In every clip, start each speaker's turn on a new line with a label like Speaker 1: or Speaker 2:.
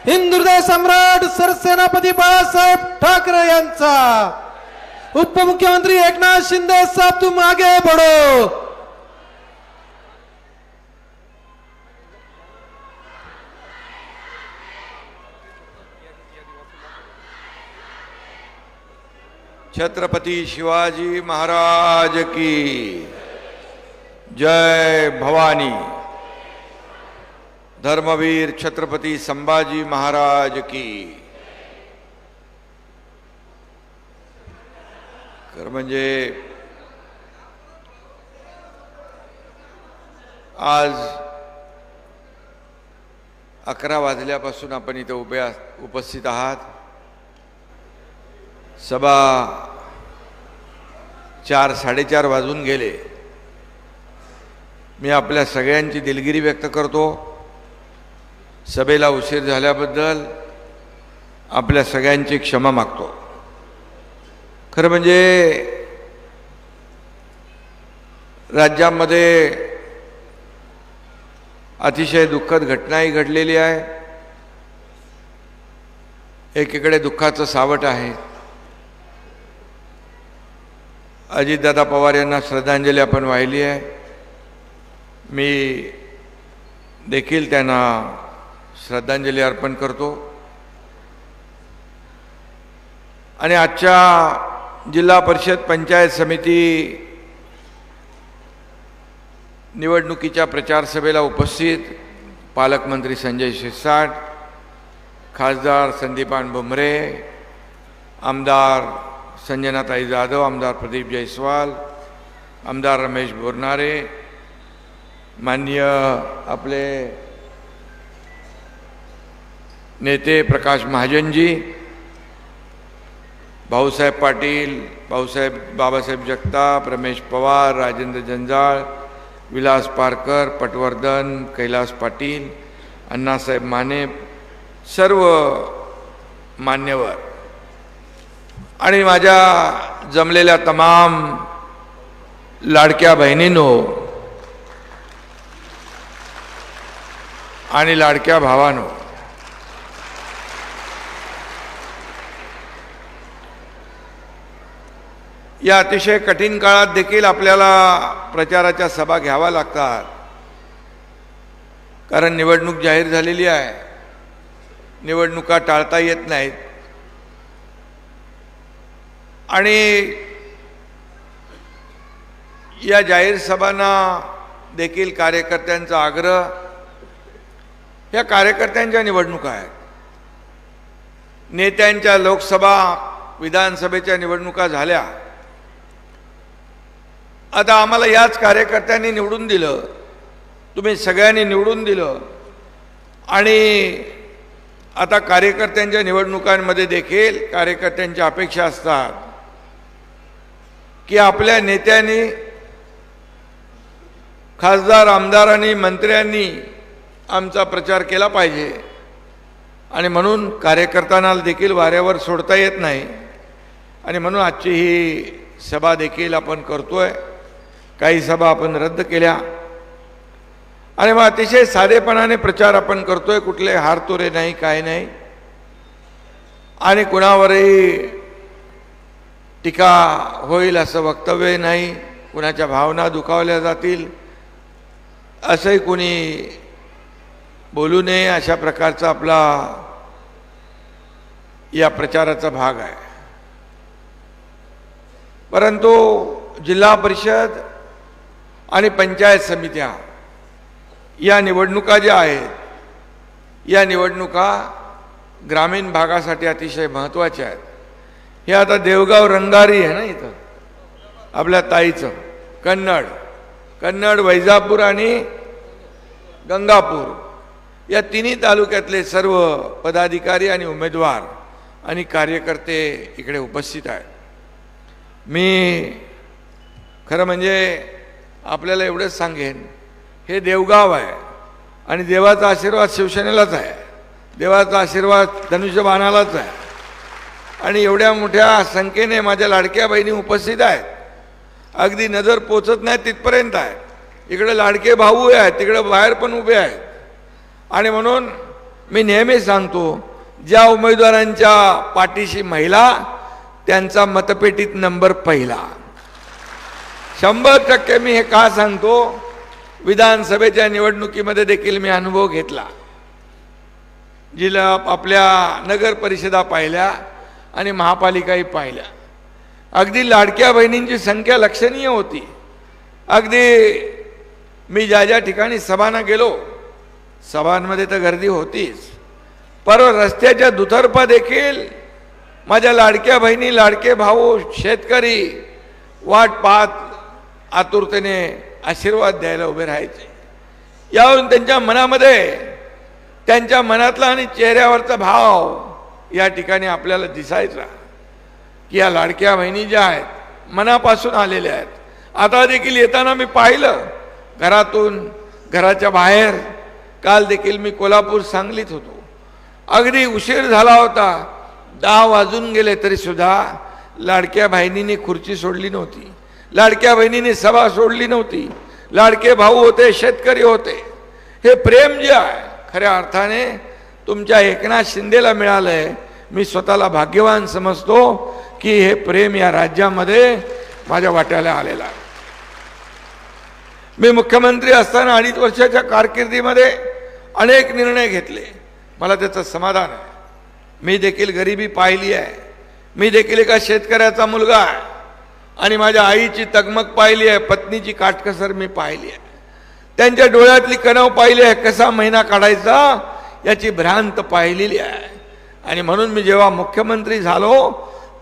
Speaker 1: हिंदुहृदय सम्राट सरसेनापती बाळासाहेब ठाकरे यांचा। उपमुख्यमंत्री एकनाथ शिंदे साहब तुम आगे बढ़ो।
Speaker 2: छत्रपति शिवाजी महाराज की जय भवानी। धर्मवीर छत्रपति संभाजी महाराज की। खरं म्हणजे आज 11 वाजल्यापासून आपण इथे उपस्थित आहात। सभा 4-4:30 वाजून गेले। मी आपल्या सगळ्यांची दिलगिरी व्यक्त करतो। सभेला उशीर झाल्याबद्दल आपल्या सगळ्यांची क्षमा मागतो। खरं म्हणजे राज्यामध्ये अतिशय दुःखद घटनाही घडलेली आहे। एकीकडे दुःखाचं सावट आहे। अजितदादा पवार यांना श्रद्धांजली आपण वाहिली आहे। मी देखील त्यांना श्रद्धांजली अर्पण करतो। आणि आजच्या जिल्हा परिषद पंचायत समिती निवडणुकीच्या प्रचार सभेला उपस्थित पालकमंत्री संजय शिरसाट, खासदार संदीपान भुमरे, आमदार संजनाताई जाधव, आमदार प्रदीप जयस्वाल, आमदार रमेश बोरनारे, माननीय आपले नेते प्रकाश महाजनजी, भाऊसाहेब पाटील, बाबासाहेब जगताप, रमेश पवार, राजेंद्र जंजाळ, विलास पारकर, पटवर्धन, कैलास पाटील, अण्णासाहेब माने, सर्व मान्यवर आणि माझ्या जमलेल्या तमाम लाडक्या बहिणींनो आणि लाडक्या भावांनो, या अतिशय कठीण काळात देखील आपल्याला प्रचाराच्या सभा घ्याव्या लागतात। कारण निवडणूक जाहीर झालेली आहे। निवडणुका टाळता येत नाहीत। आणि या जाहीर सभांना देखील कार्यकर्त्यांचा आग्रह, या कार्यकर्त्यांच्या निवडणुका आहेत। नेत्यांच्या लोकसभा विधानसभेच्या निवडणुका झाल्या। आता आम्हाला याच कार्यकर्त्यांनी निवडून दिलं, तुम्ही सगळ्यांनी निवडून दिलं। आणि आता कार्यकर्त्यांच्या निवडणुकांमध्ये देखील कार्यकर्त्यांच्या अपेक्षा असतात की आपल्या नेत्यांनी, खासदार, आमदारांनी, मंत्र्यांनी आमचा प्रचार केला पाहिजे। आणि म्हणून कार्यकर्त्यांना देखील वाऱ्यावर सोडता येत नाही। आणि म्हणून आजची ही सभा देखील आपण करतोय। काही सभा आपण रद्द केल्या आणि मग अतिशय साधेपणाने प्रचार आपण करतोय। कुठले हारतोरे नाही, काय नाही, आणि कुणावरही टीका होईल असं वक्तव्य नाही, कुणाच्या भावना दुखावल्या जातील असंही कोणी बोलू नये, अशा प्रकारचा आपला या प्रचाराचा भाग आहे। परंतु जिल्हा परिषद आणि पंचायत समित्या या निवडणुका ज्या आहेत, या निवडणुका ग्रामीण भागासाठी अतिशय महत्त्वाच्या आहेत। हे आता देवगाव रंगारी आहे ना, इथं आपल्या ताईचं कन्नड, वैजापूर आणि गंगापूर या तिन्ही तालुक्यातले सर्व पदाधिकारी आणि उमेदवार आणि कार्यकर्ते इकडे उपस्थित आहेत। मी खरं म्हणजे आपल्याला एवढंच सांगेन, हे देवगाव आहे आणि देवाचा आशीर्वाद शिवसेनेलाच आहे, देवाचा आशीर्वाद धनुष्यबाणालाच आहे। आणि एवढ्या मोठ्या संख्येने माझ्या लाडक्या बहिणी उपस्थित आहेत, अगदी नजर पोचत नाही तिथपर्यंत आहे। इकडे लाडके भाऊ आहेत, तिकडे बाहेर पण उभे आहेत। आणि म्हणून मी नेहमी सांगतो, ज्या उमेदवारांच्या पाठीशी महिला त्यांचा मतपेटीत नंबर पहिला. 100% मी हे का सांगतो, विधानसभेच्या निवडणुकीमध्ये देखील मी अनुभव घेतला. जिला आपल्या नगर परिषदा पाहिल्या आणि महापालिकाही पाहिल्या. अगदी लाडक्या बहिणींची संख्या लक्षणीय होती. अगदी मी ज्या ज्या ठिकाणी सभांना गेलो, सभांमध्ये तर गर्दी होतीच, पर रस्त्याच्या दुतर्फा देखील माझ्या लाडक्या बहिणी, लाडके भाऊ, शेतकरी वाट पाहत आतुरतेने आशीर्वाद द्यायला उभे राहायचे. यावरून त्यांच्या मनामध्ये, त्यांच्या मनातला आणि चेहऱ्यावरचा भाव या ठिकाणी आपल्याला दिसायचा की या लाडक्या बहिणी ज्या आहेत मनापासून आलेल्या आहेत. आता देखील येताना मी पाहिलं घरातून, घराच्या बाहेर. काल देखील मी कोल्हापूर, सांगलीत होतो. अगदी उशीर झाला होता, 10 वाजून गेले तरी सुद्धा लाडक्या बहिणींनी खुर्ची सोडली नव्हती, लाडक्या बहिणींनी सभा सोडली नव्हती. लाडके भाऊ होते, शेतकरी होते. हे प्रेम जे आहे खऱ्या अर्थाने तुमच्या एकनाथ शिंदेला मिळालंय. मी स्वतःला भाग्यवान समजतो की हे प्रेम या राज्यामध्ये माझ्या वाट्याला आलेलं आहे. मी मुख्यमंत्री असताना 2.5 वर्षाच्या कारकिर्दीमध्ये अनेक निर्णय घेतले. मला त्याचं समाधान आहे. मी देखील गरिबी पाहिली आहे. मी देखील एका शेतकऱ्याचा मुलगा आहे आणि माझ्या आईची तगमग पाहिली आहे, पत्नीची काटकसर मी पाहिली आहे, त्यांच्या डोळ्यातली कणव पाहिली आहे, कसा महिना काढायचा याची भ्रांत पाहिलेली आहे. आणि म्हणून मी जेव्हा मुख्यमंत्री झालो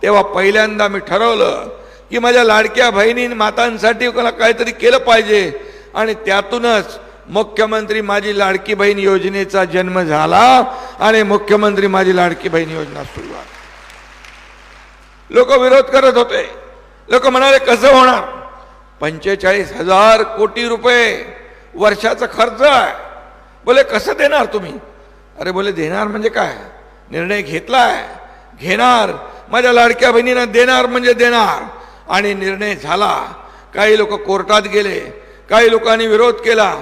Speaker 2: तेव्हा पहिल्यांदा मी ठरवलं की माझ्या लाडक्या बहिणी मातांसाठी मला काहीतरी केलं पाहिजे. आणि त्यातूनच मुख्यमंत्री माझी लाडकी बहीण योजनेचा जन्म झाला आणि मुख्यमंत्री माझी लाडकी बहीण योजना सुरू झाली. लोक विरोध करत होते. लोक म्हणाले कसं होणार, 45,000 कोटी रुपये वर्षाचा खर्च आहे. बोले कसं देणार तुम्ही? अरे बोले देणार म्हणजे काय, निर्णय घेतलाय, घेणार, माझ्या लाडक्या बहिणींना देणार म्हणजे देणार. आणि निर्णय झाला. काही लोक कोर्टात गेले, काही लोकांनी विरोध केला,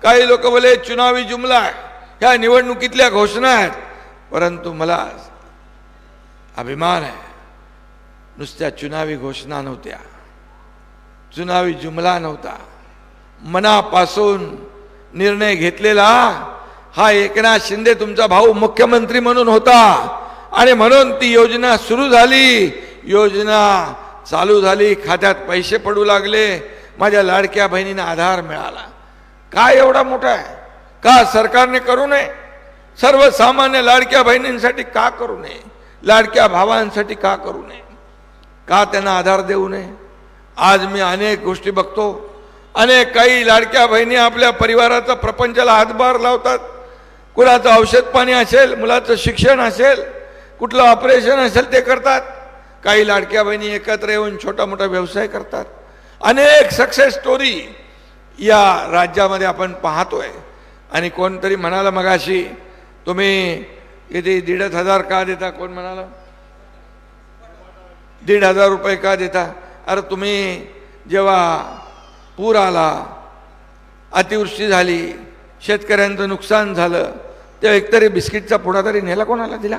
Speaker 2: काही लोक बोले चुनावी जुमला आहे, ह्या निवडणुकीतल्या घोषणा आहेत. परंतु मला अभिमान आहे, नुसत्या चुनावी घोषणा नव्हत्या, चुनावी जुमला नव्हता, मनापासून निर्णय घेतलेला हा एकनाथ शिंदे तुमचा भाऊ मुख्यमंत्री म्हणून होता. आणि म्हणून ती योजना सुरू झाली, योजना चालू झाली, खात्यात पैसे पडू लागले, माझ्या लाडक्या बहिणींना आधार मिळाला. काय एवढा मोठा आहे? का सरकारने करू नये? सर्वसामान्य लाडक्या बहिणींसाठी का करू नये? लाडक्या भावांसाठी का करू नये? का त्यांना आधार देऊ नये? आज मी अनेक गोष्टी बघतो, अनेक काही लाडक्या बहिणी आपल्या परिवाराचा प्रपंचाला हातभार लावतात. कुणाचं औषध पाणी असेल, मुलाचं शिक्षण असेल, कुठलं ऑपरेशन असेल ते करतात. काही लाडक्या बहिणी एकत्र येऊन छोटा मोठा व्यवसाय करतात. अनेक सक्सेस स्टोरी या राज्यामध्ये आपण पाहतोय. आणि कोणतरी म्हणाला मगाशी, तुम्ही किती 1,500 का देता? कोण म्हणाला 1,500 रुपये का देता? अरे तुम्ही जेव्हा पूर आला, अतिवृष्टी झाली, शेतकऱ्यांचं नुकसान झालं, तेव्हा एकतरी बिस्किटचा पुडा तरी नेला कोणाला दिला?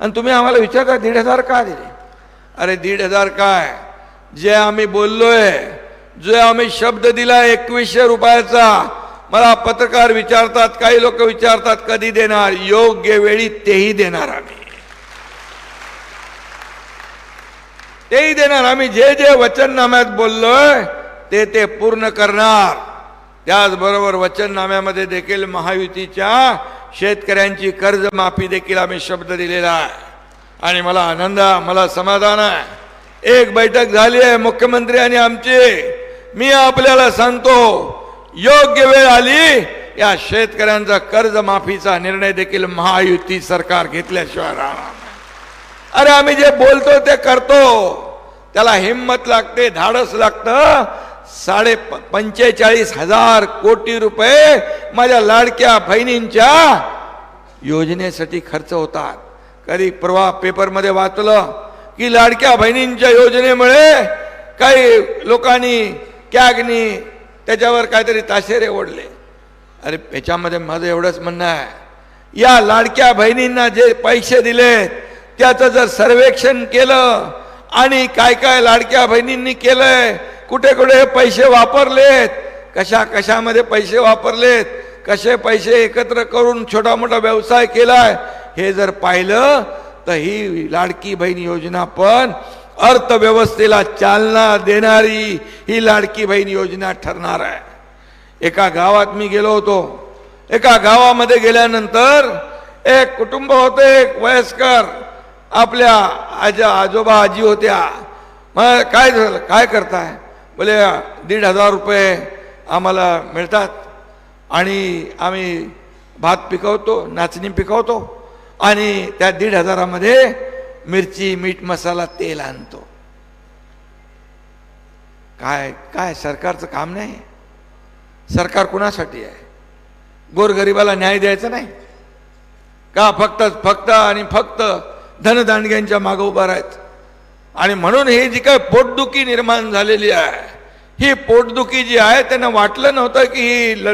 Speaker 2: आणि तुम्ही आम्हाला विचारता 1,500 का दिले? अरे 1,500 काय, जे आम्ही बोललोय, जो आम्ही शब्द दिला 2100 रुपयाचा, मला पत्रकार विचारतात, काही लोक विचारतात कधी देणार? योग्य वेळी तेही देणार, आम्ही तेही देणार. आम्ही जे जे वचननाम्यात बोललोय ते पूर्ण करणार. त्याचबरोबर वचननाम्यामध्ये देखील महायुतीच्या शेतकऱ्यांची कर्जमाफी देखील आम्ही शब्द दिलेला आहे. आणि मला आनंद, मला समाधान आहे. एक बैठक झाली आहे मुख्यमंत्री आणि आमची. मी आपल्याला सांगतो, योग्य वेळ आली, या शेतकऱ्यांचा कर्जमाफीचा निर्णय देखील महायुती सरकार घेतल्याशिवाय राहणार नाही. अरे आम्ही जे बोलतो ते करतो, त्याला हिम्मत लागते, धाडस लागतं. 45,000 कोटी रुपये माझ्या लाडक्या बहिणींच्या योजनेसाठी खर्च होतात. कधी परवा पेपरमध्ये वाचलं की लाडक्या बहिणींच्या योजनेमुळे काही लोकांनी कॅगनी त्याच्यावर काहीतरी ताशेरे ओढले. अरे याच्यामध्ये माझं एवढंच म्हणणं आहे या लाडक्या बहिणींना जे पैसे दिलेत त्याचं जर सर्वेक्षण केलं आणि काय काय लाडक्या बहिणींनी केलंय, कुठे कुठे हे पैसे वापरलेत, कशा कशामध्ये पैसे वापरलेत, कसे पैसे एकत्र करून छोटा मोठा व्यवसाय केलाय, हे जर पाहिलं तर ही लाडकी बहीण योजना पण अर्थव्यवस्थेला चालना देणारी ही लाडकी बहीण योजना ठरणार आहे. एका गावात मी गेलो होतो. एका गावामध्ये गेल्यानंतर एक कुटुंब होते, एक वयस्कर, आपल्या आजोबा आजी होत्या. मग काय झालं, काय करताय? बोले 1,500 रुपये आम्हाला मिळतात आणि आम्ही भात पिकवतो, नाचणी पिकवतो आणि त्या 1,500 मध्ये मिरची, मीठ, मसाला, तेल आणतो. काय काय सरकारचं काम नाही. सरकार कुणासाठी आहे? गोरगरिबाला न्याय द्यायचा नाही का? फक्त आणि फक्त धनदांडग्यांच्या मागे उभा राहायचं. आणि म्हणून हे जी काय पोटदुखी निर्माण झालेली आहे, ही पोटदुखी जी आहे, त्यांना वाटलं नव्हतं की ही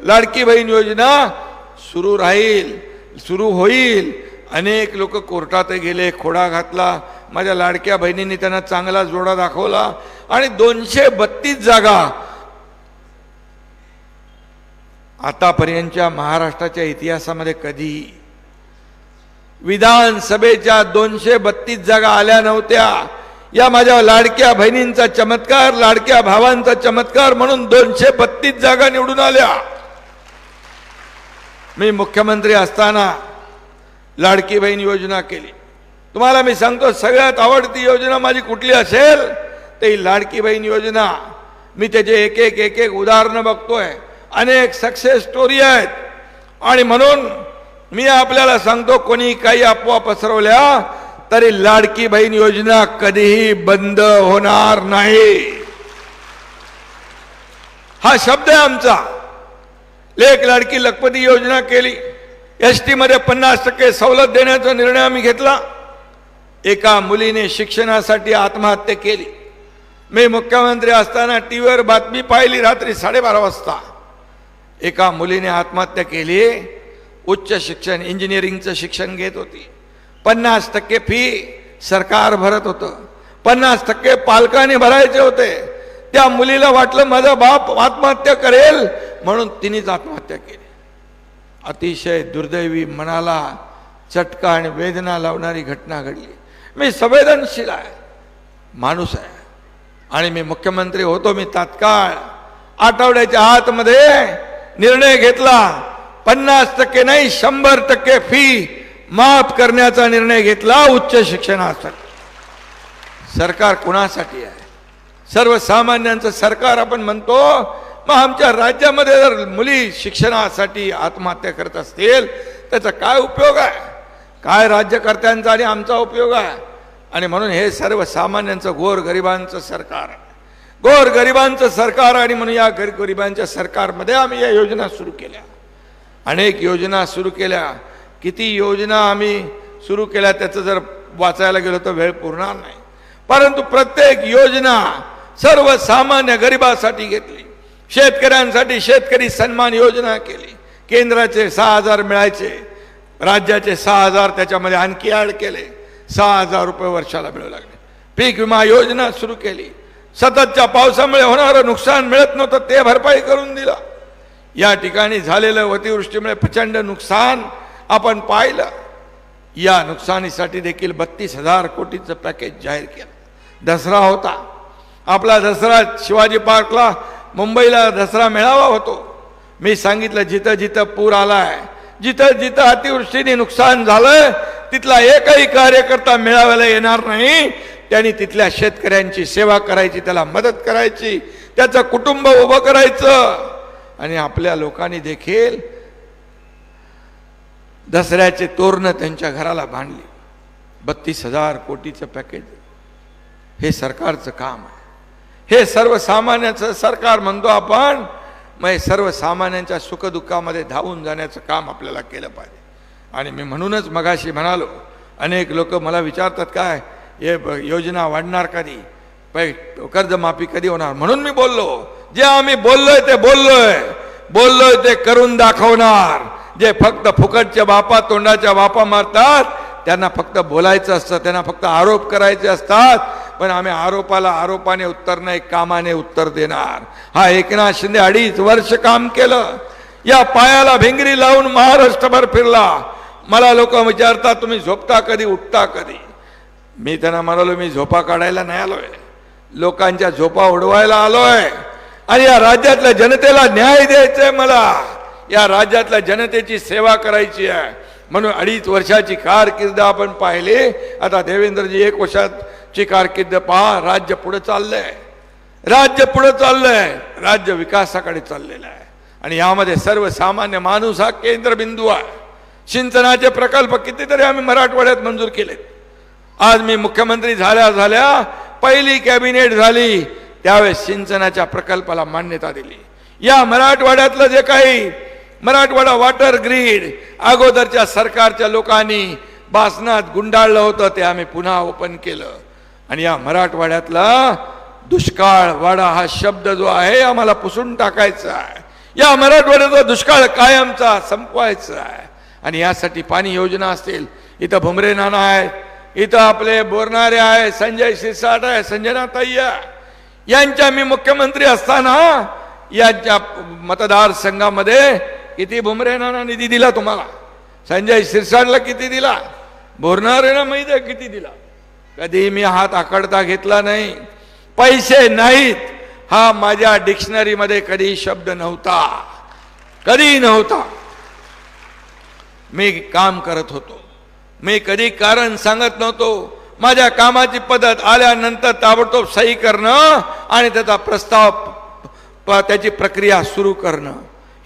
Speaker 2: लाडकी बहीण योजना सुरू राहील, सुरू होईल. अनेक लोक कोर्टात गेले, खोडा घातला. माझ्या लाडक्या बहिणींनी त्यांना चांगला जोडा दाखवला आणि 232 जागा आतापर्यंतच्या महाराष्ट्राच्या इतिहासामध्ये कधी विधानसभेच्या 232 जागा आल्या नव्हत्या. या माझ्या लाडक्या बहिणींचा चमत्कार, लाडक्या भावांचा चमत्कार म्हणून 232 जागा निवडून आल्या. मी मुख्यमंत्री असताना लाडकी बहीण योजना केली. तुम्हाला मी सांगतो, सगळ्यात आवडती योजना माझी कुठली असेल ते ही लाडकी बहीण योजना. मी त्याचे एक एक उदाहरणं बघतोय, अनेक सक्सेस स्टोरी आहेत. आणि म्हणून मी आपल्याला सांगतो, कोणी काही अफवा पसरवल्या तरी लाडकी बहीण योजना कधीही बंद होणार नाही. हा शब्द आहे आमचा. लेक लाडकी लखपती योजना केली. एसटी मध्ये 50% सवलत देण्याचा निर्णय आम्ही घेतला. एका मुलीने शिक्षणासाठी आत्महत्या केली. मी मुख्यमंत्री असताना टीव्हीवर बातमी पाहिली, रात्री 12:30 वाजता एका मुलीने आत्महत्या केली. उच्च शिक्षण, इंजिनिअरिंगचं शिक्षण घेत होती. 50% फी सरकार भरत होतं, 50% पालकांनी भरायचे होते. त्या मुलीला वाटलं माझा बाप आत्महत्या करेल म्हणून तिनेच आत्महत्या केली. अतिशय दुर्दैवी, मनाला चटका आणि वेदना लावणारी घटना घडली. मी संवेदनशील आहे, माणूस आहे आणि मी मुख्यमंत्री होतो. मी तात्काळ आठवड्याच्या आतमध्ये निर्णय घेतला. 50% नाही, 100% फी माफ करण्याचा निर्णय घेतला उच्च शिक्षणासाठी. सरकार कुणासाठी आहे? सर्वसामान्यांचं सरकार आपण म्हणतो. मग आमच्या राज्यामध्ये जर मुली शिक्षणासाठी आत्महत्या करत असतील त्याचा काय उपयोग आहे? काय राज्यकर्त्यांचा आणि आमचा उपयोग आहे? आणि म्हणून हे सर्वसामान्यांचं, गोरगरिबांचं सरकार आहे. गोरगरिबांचं सरकार. आणि म्हणून या गरिबांच्या सरकारमध्ये आम्ही या योजना सुरू केल्या. अनेक योजना सुरू केल्या. किती योजना आम्ही सुरू केल्या त्याचं जर वाचायला गेलो तर वेळ पुरणार नाही. परंतु प्रत्येक योजना सर्वसामान्य गरिबासाठी घेतली. शेतकऱ्यांसाठी शेतकरी सन्मान योजना केली. केंद्राचे 6,000 मिळायचे, राज्याचे 6,000 त्याच्यामध्ये आणखी ॲड केले. 6,000 रुपये वर्षाला मिळू लागले. पीक विमा योजना सुरू केली. सततच्या पावसामुळे होणारं नुकसान मिळत नव्हतं ते भरपाई करून दिलं. या ठिकाणी झालेलं अतिवृष्टीमुळे प्रचंड नुकसान आपण पाहिलं. या नुकसानीसाठी देखील 32,000 कोटीचं पॅकेज जाहीर केलं. दसरा होता आपला. दसरा शिवाजी पार्कला, मुंबईला दसरा मेळावा होतो. मी सांगितलं जिथं जिथं पूर आलाय, जिथं जिथं अतिवृष्टीने नुकसान झालंय तिथला एकही कार्यकर्ता मेळाव्याला येणार नाही. त्यांनी तिथल्या शेतकऱ्यांची सेवा करायची, त्याला मदत करायची, त्याचं कुटुंब उभं करायचं. आणि आपल्या लोकांनी देखील दसऱ्याचे तोरणं त्यांच्या घराला बांधली. 32,000 कोटीचं पॅकेज. हे सरकारचं काम आहे. हे सर्वसामान्यांचं सरकार म्हणतो आपण. मग सर्वसामान्यांच्या सुखदुःखामध्ये धावून जाण्याचं काम आपल्याला केलं पाहिजे. आणि मी म्हणूनच मगाशी म्हणालो, अनेक लोक मला विचारतात काय हे योजना वाढणार कधी, कर्जमाफी कधी होणार. म्हणून मी बोललो, जे आम्ही बोललोय ते बोललोय ते करून दाखवणार. जे फक्त फुकटच्या बापा तोंडाच्या बापा मारतात त्यांना फक्त बोलायचं असतं, त्यांना फक्त आरोप करायचे असतात. पण आम्ही आरोपाला आरोपाने उत्तर नाही, कामाने उत्तर देणार. हा एकनाथ शिंदे 2.5 वर्ष काम केलं, या पायाला भिंगरी लावून महाराष्ट्रभर फिरला. मला लोक विचारतात तुम्ही झोपता कधी उठता कधी. मी त्यांना म्हणालो मी झोपा काढायला नाही आलोय, लोकांच्या झोपा उडवायला आलोय. आणि या राज्यातल्या जनतेला न्याय द्यायचा आहे, मला या राज्यातल्या जनतेची सेवा करायची आहे. म्हणून 2.5 वर्षाची कारकीर्द आपण पाहिली. आता देवेंद्रजी 1 वर्षाची कारकीर्द पहा. राज्य पुढे चाललंय, राज्य पुढे चाललंय, राज्य विकासाकडे चाललेलं आहे. आणि यामध्ये सर्वसामान्य माणूस हा केंद्रबिंदू आहे. सिंचनाचे प्रकल्प कितीतरी आम्ही मराठवाड्यात मंजूर केलेत. आज मी मुख्यमंत्री झाल्या झाल्या पहिली कॅबिनेट झाली त्यावेळेस सिंचनाच्या प्रकल्पाला मान्यता दिली. या मराठवाड्यातलं जे काही मराठवाडा वॉटर ग्रीड अगोदरच्या सरकारच्या लोकांनी बासनात गुंडाळलं होतं ते आम्ही पुन्हा ओपन केलं. आणि या मराठवाड्यातला दुष्काळ वाडा हा शब्द जो आहे आम्हाला पुसून टाकायचा आहे. या मराठवाड्याचा दुष्काळ कायमचा संपवायचा आहे. आणि यासाठी पाणी योजना असतील, इथं भुमरे नाना आहे, इथं आपले बोरणारे आहे, संजय शिरसाट आहे, संजनाताई आहे. यांच्या मी मुख्यमंत्री असताना यांच्या मतदारसंघामध्ये किती भुमरे नाना निधी दिला तुम्हाला, संजय शिरसाटला किती दिला, बोरणारेला माहिती आहे किती दिला. कधी मी हात आकडता घेतला नाही. पैसे नाहीत हा माझ्या डिक्शनरीमध्ये कधी शब्द नव्हता, कधी नव्हता. मी काम करत होतो, मी कधी कारण सांगत नव्हतो. माझ्या कामाची पद्धत आल्यानंतर ताबडतोब सही करणं आणि त्याचा प्रस्ताव त्याची प्रक्रिया सुरू करणं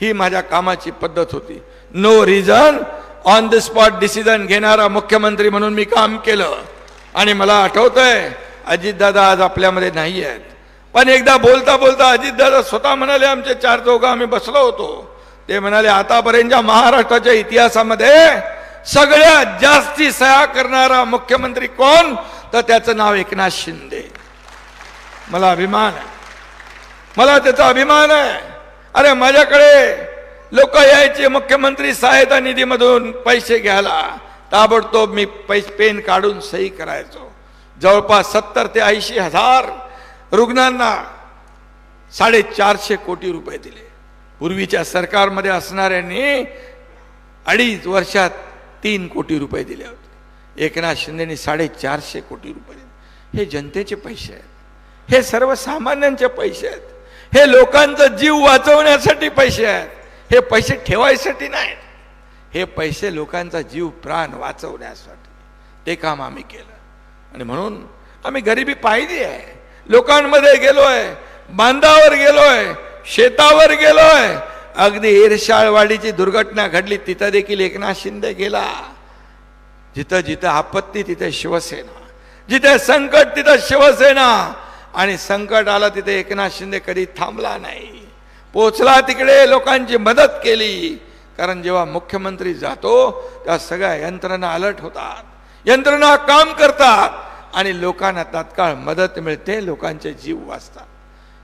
Speaker 2: ही माझ्या कामाची पद्धत होती. No reason on the spot decision घेणारा मुख्यमंत्री म्हणून मी काम केलं. आणि मला आठवतंय अजितदादा आज आपल्यामध्ये नाही आहेत, पण एकदा बोलता बोलता अजितदादा स्वतः म्हणाले, आमचे 4 चौघं आम्ही बसलो होतो, ते म्हणाले आतापर्यंतच्या महाराष्ट्राच्या इतिहासामध्ये सगळ्यात जास्ती सह्या करणारा मुख्यमंत्री कोण, तर त्याचं नाव एकनाथ शिंदे. मला अभिमान आहे, मला त्याचा अभिमान आहे. अरे माझ्याकडे लोक यायचे मुख्यमंत्री सहायता निधीमधून पैसे घ्यायला, ताबडतोब मी पेन काढून सही करायचो. जवळपास 70 ते 80 हजार रुग्णांना 450 कोटी रुपये दिले. पूर्वीच्या सरकारमध्ये असणाऱ्यांनी 2.5 वर्षात 3 कोटी रुपये दिले होते. एकनाथ शिंदेनी 450 कोटी रुपये दिले. हे जनतेचे पैसे आहेत, हे सर्वसामान्यांचे पैसे आहेत, हे लोकांचा जीव वाचवण्यासाठी पैसे आहेत. हे पैसे ठेवायसाठी नाहीत, हे पैसे लोकांचा जीव प्राण वाचवण्यासाठी. ते काम आम्ही केलं. आणि म्हणून आम्ही गरिबी पाहिली आहे, लोकांमध्ये गेलोय, बांधावर गेलोय, शेतावर गेलोय. अगदी इरशाळवाडीची दुर्घटना घडली तिथं देखील एकनाथ शिंदे गेला. जिथं जिथं आपत्ती तिथे शिवसेना, जिथे संकट तिथं शिवसेना. आणि संकट आला तिथे एकनाथ शिंदे कधी थांबला नाही, पोचला तिकडे, लोकांची मदत केली. कारण जेव्हा मुख्यमंत्री जातो तेव्हा सगळ्या यंत्रणा अलर्ट होतात, यंत्रणा काम करतात आणि लोकांना तात्काळ मदत मिळते, लोकांचे जीव वाचतात.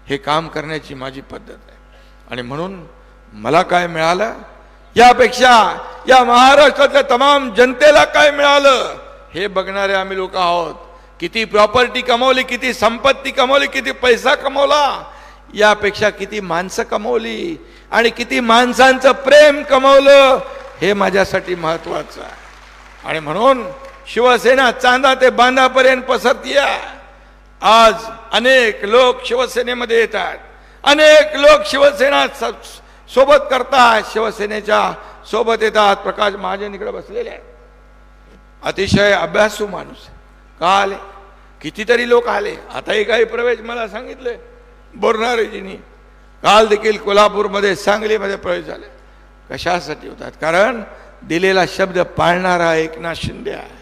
Speaker 2: हे काम करण्याची माझी पद्धत आहे. आणि म्हणून मला काय मिळालं, यापेक्षा या महाराष्ट्रातल्या तमाम जनतेला काय मिळालं हे बघणारे आम्ही लोक आहोत. किती प्रॉपर्टी कमवली, किती संपत्ती कमवली, किती पैसा कमवला, यापेक्षा किती माणसं कमवली आणि किती माणसांचं प्रेम कमवलं हे माझ्यासाठी महत्वाचं आहे. आणि म्हणून शिवसेना चांदा ते बांधापर्यंत पसरतीये. आज अनेक लोक शिवसेनेमध्ये येतात, अनेक लोक शिवसेना सोबत करतात, शिवसेनेच्या सोबत येतात. प्रकाश महाजन इकडे बसलेले आहेत, अतिशय अभ्यासू माणूस. का आले, कितीतरी लोक आले. आताही काही प्रवेश मला सांगितले बोरणारेजींनी, काल देखील कोल्हापूरमध्ये सांगलीमध्ये प्रवेश झाले. कशासाठी होतात, कारण दिलेला शब्द पाळणारा एकनाथ शिंदे आहे,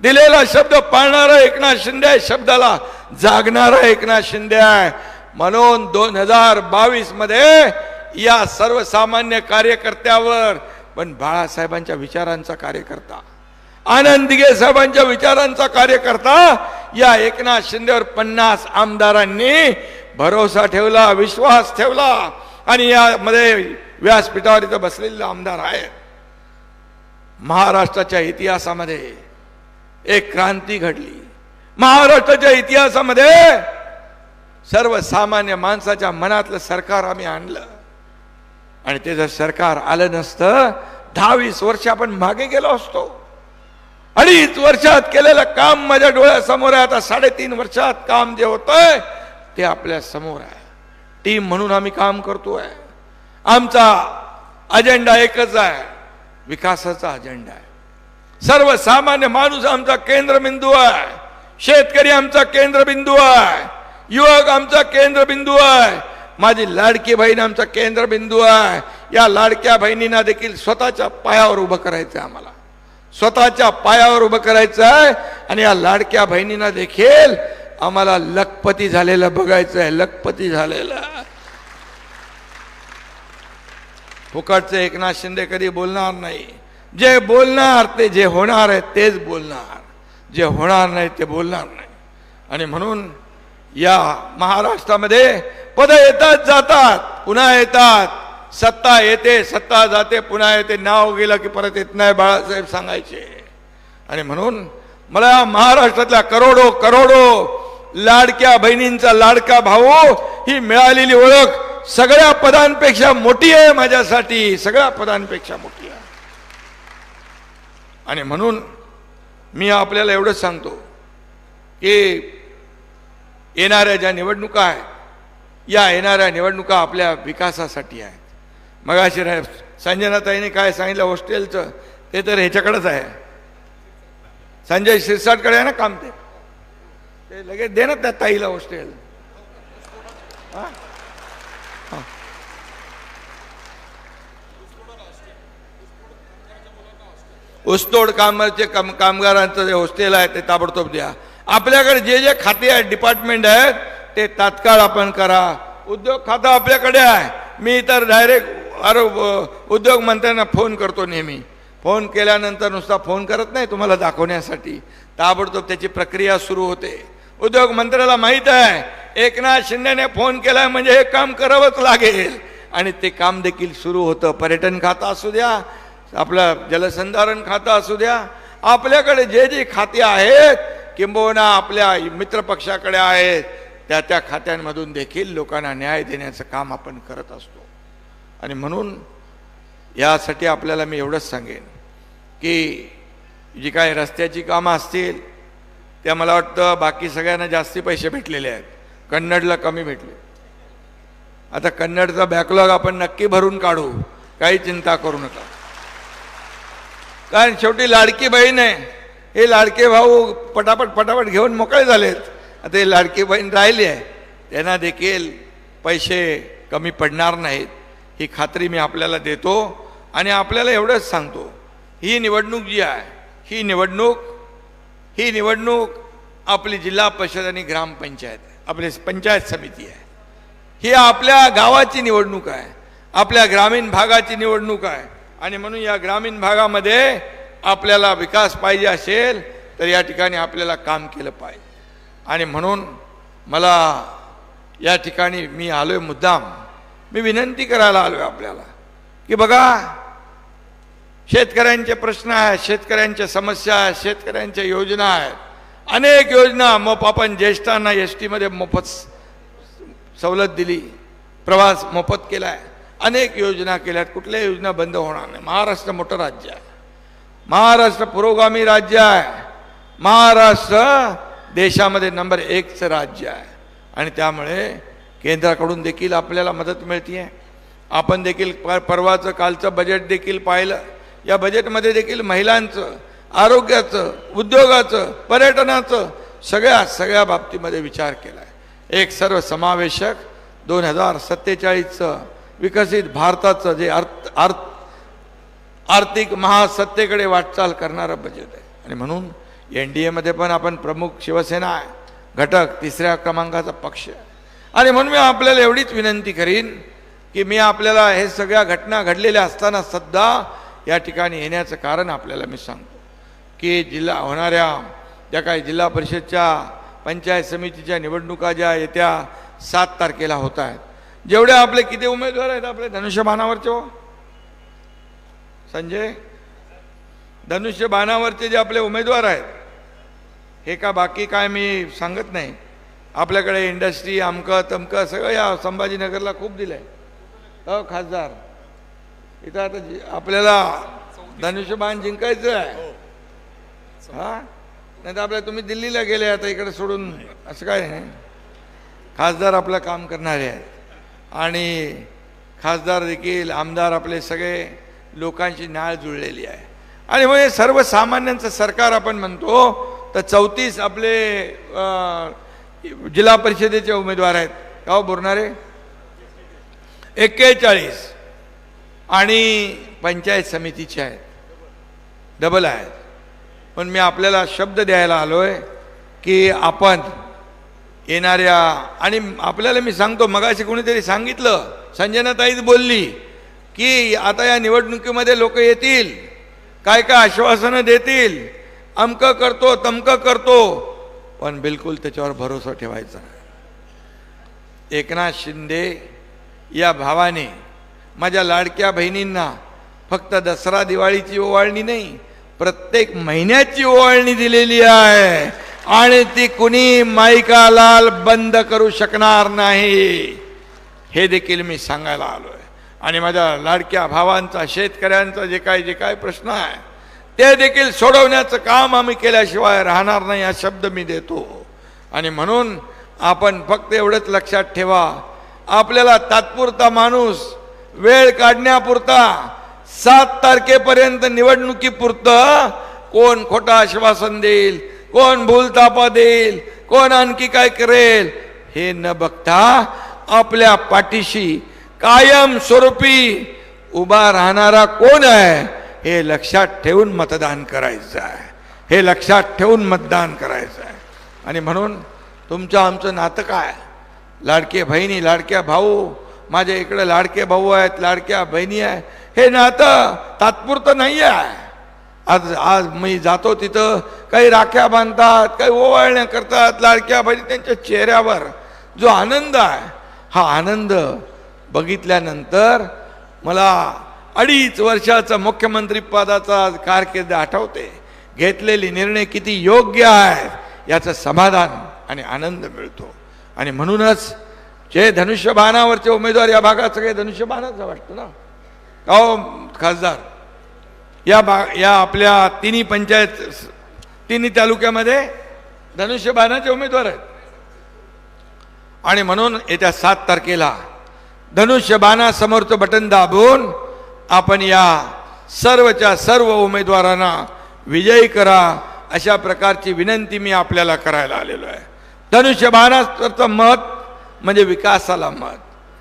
Speaker 2: दिलेला शब्द पाळणारा एकनाथ शिंदे आहे, शब्दाला जागणारा एकनाथ शिंदे आहे. म्हणून 2022 मध्ये या सर्वसामान्य कार्यकर्त्यावर, पण बाळासाहेबांच्या विचारांचा कार्यकर्ता, आनंद दिघे साहेबांच्या विचारांचा कार्यकर्ता, या एकनाथ शिंदेवर 50 आमदारांनी भरोसा ठेवला, विश्वास ठेवला. आणि यामध्ये व्यासपीठावर इथं बसलेले आमदार आहेत. महाराष्ट्राच्या इतिहासामध्ये एक क्रांती घडली. महाराष्ट्राच्या इतिहासामध्ये सर्वसामान्य माणसाच्या मनातलं सरकार आम्ही आणलं. आणि ते जर सरकार आलं नसतं 10-20 वर्ष आपण मागे गेलो असतो. 2.5 वर्षात केलेलं काम माझ्या डोळ्यासमोर आहे. आता 3.5 वर्षात काम जे होतंय ते आपल्या समोर आहे. टीम म्हणून आम्ही काम करतोय. आमचा अजेंडा एकच आहे, विकासाचा अजेंडा आहे. सर्वसामान्य माणूस आमचा केंद्रबिंदू आहे. शेतकरी आमचा केंद्रबिंदू आहे. युवक आमचा केंद्रबिंदू आहे. माझी लाडकी बहीण आमचा केंद्रबिंदू आहे. या लाडक्या बहिणींना देखील स्वतःच्या पायावर उभं करायचं आहे. आम्हाला स्वतःच्या पायावर उभं करायचं आहे. आणि या लाडक्या बहिणींना देखील आम्हाला लखपती झालेलं बघायचं आहे. लखपती झालेलं. फुकटचे एकनाथ शिंदे कधी बोलणार नाही. जे बोलणार ते जे होणार आहे तेच बोलणार. जे होणार नाही ते बोलणार नाही. आणि म्हणून या महाराष्ट्रामध्ये पद येतात जातात, पुन्हा येतात. सत्ता येते, सत्ता जाते, पुन्हा येते. नाव गेलं की परत येत नाही, बाळासाहेब सांगायचे. आणि म्हणून मला या महाराष्ट्रातल्या करोडो करोडो लाडक्या बहिणींचा लाडका भाऊ ही मिळालेली ओळख सगळ्या पदांपेक्षा मोठी आहे. माझ्यासाठी सगळ्या पदांपेक्षा मोठी आहे. आणि म्हणून मी आपल्याला एवढंच सांगतो की येणाऱ्या ज्या निवडणुका आहेत, या येणाऱ्या निवडणुका आपल्या विकासासाठी आहेत. मगाशी संजनाताईने काय सांगितलं हॉस्टेलचं, ते तर ह्याच्याकडेच आहे. संजय शिरसाटकडे आहे ना काम. ते लगेच दे ना त्या ताईला हॉस्टेल. ऊसतोड कामगारांचं जे हॉस्टेल आहे ते ताबडतोब द्या. आपल्याकडे जे जे खाते आहेत, डिपार्टमेंट आहेत, ते तात्काळ आपण करा. उद्योग खातं आपल्याकडे आहे. मी तर डायरेक्ट उद्योग मंत्र्यांना फोन करतो नेहमी. फोन केल्यानंतर नुसता फोन करत नाही तुम्हाला दाखवण्यासाठी, ताबडतोब त्याची प्रक्रिया सुरू होते. उद्योग मंत्र्याला माहीत आहे एकनाथ शिंदेने फोन केलाय म्हणजे हे काम करावंच लागेल. आणि ते काम देखील सुरू होतं. पर्यटन खातं असू द्या, आपलं जलसंधारण खातं असू द्या, आपल्याकडे जे जे खाते आहेत किंबहुना आपल्या मित्रपक्षाकडे आहेत त्या त्या खात्यांमधून देखील लोकांना न्याय देण्याचं काम आपण करत असतो. आणि म्हणून यासाठी आपल्याला मी एवढंच सांगेन की जी काही रस्त्याची कामं असतील त्या मला वाटतं बाकी सगळ्यांना जास्ती पैसे भेटलेले आहेत. कन्नडला कमी भेटले. आता कन्नडचा बॅकलॉग आपण नक्की भरून काढू, काही चिंता करू नका. कारण शेवटी लाडकी बहीण आहे. हे लाडके भाऊ पटापट घेऊन मोकळे झालेत. आता हे लाडकी बहीण राहिली आहे, त्यांना देखील पैसे कमी पडणार नाहीत ही खात्री मी आपल्याला देतो. आणि आपल्याला एवढंच सांगतो, ही निवडणूक जी आहे ही निवडणूक आपली जिल्हा परिषद आणि ग्रामपंचायत आहे, आपली पंचायत समिती आहे. ही आपल्या गावाची निवडणूक आहे, आपल्या ग्रामीण भागाची निवडणूक आहे. आणि म्हणून या ग्रामीण भागामध्ये आपल्याला विकास पाहिजे असेल तर या ठिकाणी आपल्याला काम केलं पाहिजे. आणि म्हणून मला या ठिकाणी मी आलोय मुद्दाम, मी विनंती करायला आलोय आपल्याला की बघा, शेतकऱ्यांचे प्रश्न आहेत, शेतकऱ्यांच्या समस्या आहेत, शेतकऱ्यांच्या योजना आहेत. अनेक योजना आपण ज्येष्ठांना ST मध्ये मोफत सवलत दिली, प्रवास मोफत केलाय, अनेक योजना केल्यात. कुठल्या योजना बंद होणार नाही. महाराष्ट्र मोठं राज्य आहे, महाराष्ट्र पुरोगामी राज्य आहे, महाराष्ट्र देशामध्ये नंबर 1चं राज्य आहे. आणि त्यामुळे केंद्राकडून देखील आपल्याला मदत मिळते. आपण देखील परवाचं कालचं बजेट देखील पाहिलं. या बजेटमध्ये देखील महिलांचं, आरोग्याचं, उद्योगाचं, पर्यटनाचं सगळ्या बाबतीमध्ये विचार केला आहे. एक सर्वसमावेशक 2047चं विकसित भारताचं जे आर्थिक महासत्तेकडे वाटचाल करणारं बजेट आहे. आणि म्हणून NDA मध्ये पण आपण प्रमुख शिवसेना आहे, घटक 3ऱ्या क्रमांकाचा पक्ष आहे. आणि म्हणून मी आपल्याला एवढीच विनंती करीन की मी आपल्याला हे सगळ्या घटना घडलेल्या असताना सुद्धा या ठिकाणी येण्याचं कारण आपल्याला मी सांगतो की होणाऱ्या ज्या काही जिल्हा परिषदच्या पंचायत समितीच्या निवडणुका ज्या येत्या 7 तारखेला होत आहेत, जेवढे आपले किती उमेदवार आहेत आपले धनुष्यबाणावरचे, संजय धनुष्यबाणावरचे जे आपले उमेदवार आहेत हे का बाकी काय मी सांगत नाही. आपल्याकडे इंडस्ट्री अमकं तमकं सगळं या संभाजीनगरला खूप दिलं आहे. खासदार इथं आता आपल्याला धनुष्यबाण जिंकायचं आहे. हां नाही तर आपल्याला तुम्ही दिल्लीला गेले आता इकडे सोडून असं काय नाही. खासदार आपलं काम करणारे आहेत आणि खासदार देखील आमदार आपले सगळे लोकांची नाळ जुळलेली आहे. आणि मग हे सर्वसामान्यांचं सरकार आपण म्हणतो तर 34 आपले जिल्हा परिषदेचे उमेदवार आहेत. का बोलणारे 41 आणि पंचायत समितीचे आहेत, डबल आहेत. पण मी आपल्याला शब्द द्यायला आलोय की आपण येणाऱ्या आणि आपल्याला मी सांगतो मगाशी कोणीतरी सांगितलं संजनाताईच बोलली की आता या निवडणुकीमध्ये लोक येतील काय काय आश्वासनं देतील अमकं करतो तमकं करतो पण बिलकुल त्याच्यावर भरोसा ठेवायचा नाही. एकनाथ शिंदे या भावाने माझ्या लाडक्या बहिणींना फक्त दसरा दिवाळीची ओवाळणी नाही प्रत्येक महिन्याची ओवाळणी दिलेली आहे आणि ती कुणी माईका लाल बंद करू शकणार नाही हे देखील मी सांगायला आलोय. आणि माझ्या लाडक्या भावांचा शेतकऱ्यांचा जे काय प्रश्न आहे ते देखील सोडवण्याचं काम आम्ही केल्याशिवाय राहणार नाही हा शब्द मी देतो. आणि म्हणून आपण फक्त एवढंच लक्षात ठेवा आपल्याला तात्पुरता माणूस वेळ काढण्यापुरता 7 तारखेपर्यंत निवडणुकीपुरतं कोण खोटं आश्वासन देईल कोण भूलतापा देईल कोण आणखी काय करेल हे न बघता आपल्या पाठीशी कायम स्वरूपी उभा राहणारा कोण आहे हे लक्षात ठेवून मतदान करायचं आहे. हे लक्षात ठेवून मतदान करायचं आहे. आणि म्हणून तुमचं आमचं नातं काय लाडके बहिणी लाडक्या भाऊ माझ्या इकडे लाडके भाऊ आहेत लाडक्या बहिणी आहे हे नातं तात्पुरतं नाही आहे. आज मी जातो तिथं काही राख्या बांधतात काही ओवाळण्या करतात लाडक्या बहिणी त्यांच्या चेहऱ्यावर जो आनंद आहे हा आनंद बघितल्यानंतर मला 2.5 वर्षाचा मुख्यमंत्री पदाचा कारकीर्द आठवते. घेतलेले निर्णय किती योग्य आहेत याचं समाधान आणि आनंद मिळतो. आणि म्हणूनच जे धनुष्यबाणावरचे उमेदवार या भागात सगळे धनुष्यबाणाचं वाटतं ना का हो खासदार या आपल्या तिन्ही पंचायत तिन्ही तालुक्यामध्ये धनुष्यबाणाचे उमेदवार आहेत. आणि म्हणून येत्या 7 तारखेला धनुष्यबाणासमोरचं बटन दाबून आपण या सर्वच्या सर्व उमेदवारांना विजयी करा अशा प्रकारची विनंती मी आपल्याला करायला आलेलो आहे. धनुष्यबाणाचं मत म्हणजे विकासाला मत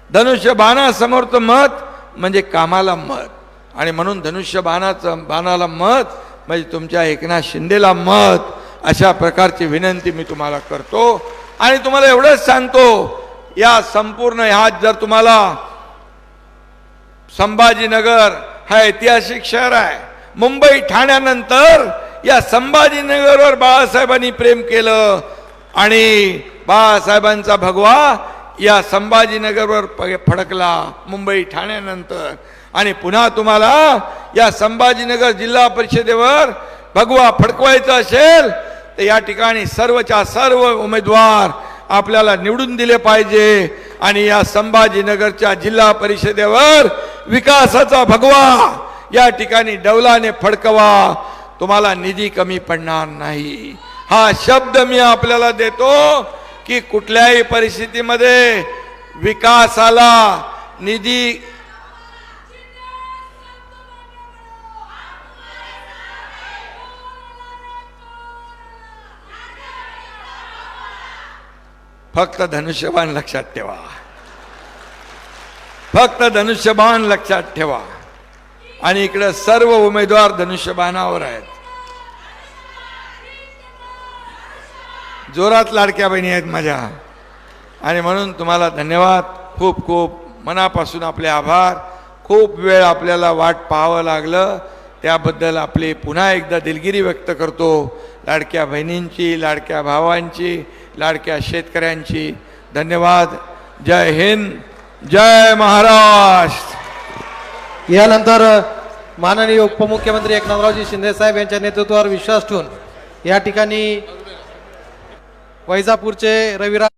Speaker 2: धनुष्यबाणासमोरचं मत म्हणजे कामाला मत. आणि म्हणून बाणाला मत म्हणजे तुमच्या एकनाथ शिंदेला मत अशा प्रकारची विनंती मी तुम्हाला करतो. आणि तुम्हाला एवढंच सांगतो या संपूर्ण ह्यात जर तुम्हाला संभाजीनगर हा ऐतिहासिक शहर आहे. मुंबई ठाण्यानंतर या संभाजीनगरवर बाळासाहेबांनी प्रेम केलं आणि बाळासाहेबांचा भगवा या संभाजीनगरवर फडकला मुंबई ठाण्यानंतर. आणि पुन्हा तुम्हाला या संभाजीनगर जिल्हा परिषदेवर भगवा फडकवायचा असेल तर या ठिकाणी सर्वच्या सर्व उमेदवार आपल्याला निवडून दिले पाहिजे. आणि या संभाजीनगरच्या जिल्हा परिषदेवर विकासाचा भगवा या ठिकाणी डौलाने फडकवा. तुम्हाला निधी कमी पडणार नाही हा शब्द मी आपल्याला देतो की कुठल्याही परिस्थितीमध्ये विकासाला निधी फक्त धनुष्यबाण लक्षात ठेवा फक्त धनुष्यबाण लक्षात ठेवा. आणि इकडे सर्व उमेदवार धनुष्यबाणावर आहेत. जोरात लाडक्या बहिणी आहेत माझ्या. आणि म्हणून तुम्हाला धन्यवाद खूप खूप मनापासून आपले आभार. खूप वेळ आपल्याला वाट पाहावं लागलं त्याबद्दल आपली पुन्हा एकदा दिलगिरी व्यक्त करतो. लाडक्या बहिणींची लाडक्या भावांची लाडक्या शेतकऱ्यांची धन्यवाद. जय हिंद जय महाराष्ट्र.
Speaker 1: यानंतर माननीय उपमुख्यमंत्री एकनाथरावजी शिंदे साहेब यांच्या नेतृत्वावर विश्वास ठेवून या ठिकाणी वैजापूरचे रविराज